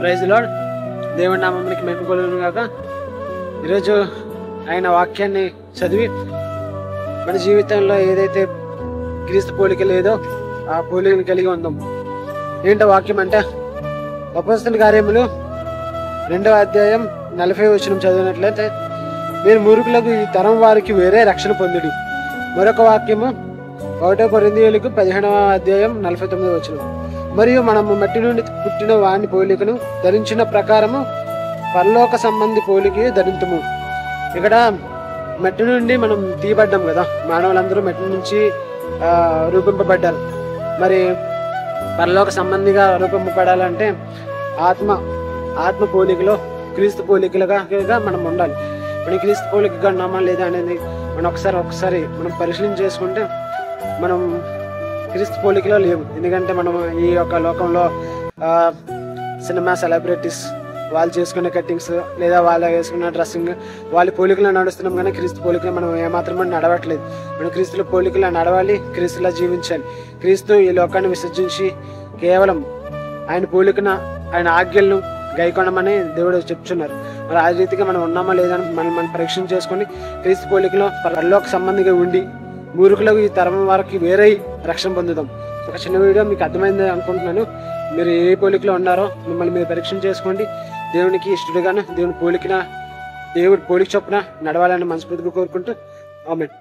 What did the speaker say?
Praise lord. దేవుడి నామమునికి మహిమ కలుగును గాక. ఈరోజు ఆయన వాక్యాన్ని చదివి మన జీవితంలో ఏదైతే క్రీస్తు పోలిక లేదో ఆ పోలికను కలిగి ఉందాం. ఏంటో వాక్యం అంటే అపోస్తలుల కార్యములు 2వ అధ్యాయం 40వ వచనం చదివినట్లయితే, మీరు మూర్ఖులకు ఈ తరం వారికి వేరే రక్షణ పొందుడి. మరొక వాక్యము 1 కొరింథీయులకు 15వ అధ్యాయం 49వ వచనం, మరియు మనము మట్టి నుండి పుట్టిన వాని పోలికను ధరించిన ప్రకారము పరలోక సంబంధి పోలిక ధరింతుము. ఇక్కడ మట్టి నుండి మనం తీయబడ్డాం కదా, మానవులందరూ మట్టి నుంచి రూపింపబడ్డారు. మరి పరలోక సంబంధిగా రూపింపబడాలంటే ఆత్మ పోలికలో క్రీస్తు పోలికలుగా మనం ఉండాలి. మనం క్రీస్తు పోలికగా ఉన్నామా లేదా అనేది మనం ఒకసారి మనం పరిశీలన చేసుకుంటే మనం క్రీస్తు పోలికలో లేవు. ఎందుకంటే మనం ఈ యొక్క లోకంలో సినిమా సెలబ్రిటీస్ వాళ్ళు చేసుకునే కట్టింగ్స్ లేదా వాళ్ళు వేసుకున్న డ్రెస్సింగ్ వాళ్ళ పోలికలో నడుస్తున్నాం, కానీ క్రీస్తు పోలికలో మనం ఏమాత్రమే నడవట్లేదు. మనం క్రీస్తుల పోలికలో నడవాలి, క్రీస్తులా జీవించాలి. క్రీస్తు ఈ లోకాన్ని విసర్జించి కేవలం ఆయన పోలికన ఆయన ఆజ్ఞలను గైకొనమని దేవుడు చెప్తున్నారు. మరి ఆ రీతిగా మనం ఉన్నామా లేదా అని మనం పరీక్షణ చేసుకుని క్రీస్తు పోలికలో పరలోక సంబంధిగా ఉండి మూర్ఖులకు ఈ తరం వారికి వేరే రక్షణ పొందుదాం. ఒక చిన్న వీడియో మీకు అర్థమైంది అనుకుంటున్నాను. మీరు ఏ పోలికలో ఉన్నారో మిమ్మల్ని మీరు పరీక్షణ చేసుకోండి. దేవునికి ఇష్టడుగాను దేవుని పోలిక చొప్పున నడవాలని మనస్ఫూర్తిగా కోరుకుంటూ ఆమేన్.